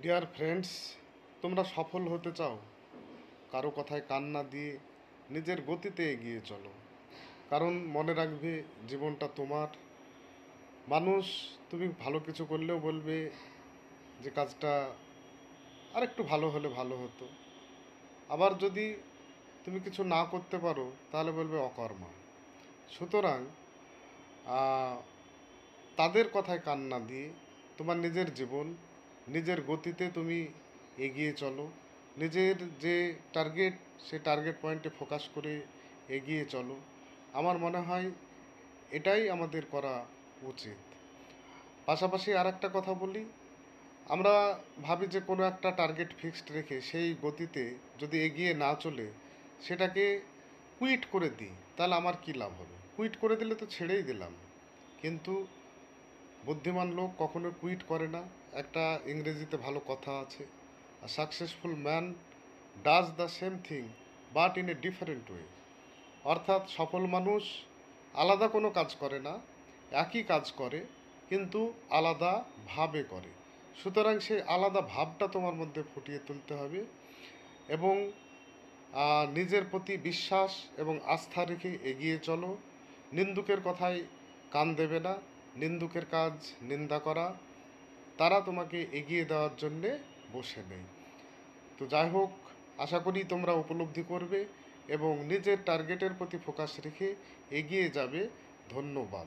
Dear friends, তোমরা সফল হতে চাও? কারো কথায় কান না দিয়ে নিজের গতিতে এগিয়ে চলো। কারণ মনে রাখবে, জীবনটা তোমার। মানুষ তুমি ভালো কিছু করলেও বলবে যে কাজটা আরেকটু ভালো হলে ভালো হতো। আবার যদি তুমি কিছু না করতে পারো তাহলে বলবে অকর্মা। সুতরাং আহ, তাদের কথায় কান না দিয়ে তোমার নিজের জীবন, নিজের গতিতে তুমি এগিয়ে চলো। নিজের যে টার্গেট, সে টার্গেট পয়েন্টে ফোকাস করে এগিয়ে চলো। আমার মনে হয় এটাই আমাদের করা উচিত। পাশাপাশি আর একটা কথা বলি, আমরা ভাবি যে কোনো একটা টার্গেট ফিক্সড রেখে সেই গতিতে যদি এগিয়ে না চলে সেটাকে কুইট করে দিই, তাহলে আমার কী লাভ হবে? কুইট করে দিলে তো ছেড়েই দিলাম। কিন্তু বুদ্ধিমান লোক কখনো কুইট করে না। একটা ইংরেজিতে ভালো কথা আছে, আ successful man does the same thing but in a different way. অর্থাৎ সফল মানুষ আলাদা কোনো কাজ করে না, একই কাজ করে কিন্তু আলাদাভাবে করে। সুতরাং সেই আলাদা ভাবটা তোমার মধ্যে ফুটিয়ে তুলতে হবে এবং নিজের প্রতি বিশ্বাস এবং আস্থা রেখে এগিয়ে চলো। নিন্দুকের কথায় কান দেবে না। নিন্দুকের কাজ নিন্দা করা, তারা তোমাকে এগিয়ে দেওয়ার জন্যে বসে নেই। তো যাই হোক, আশা করি তোমরা উপলব্ধি করবে এবং নিজের টার্গেটের প্রতি ফোকাস রেখে এগিয়ে যাবে। ধন্যবাদ।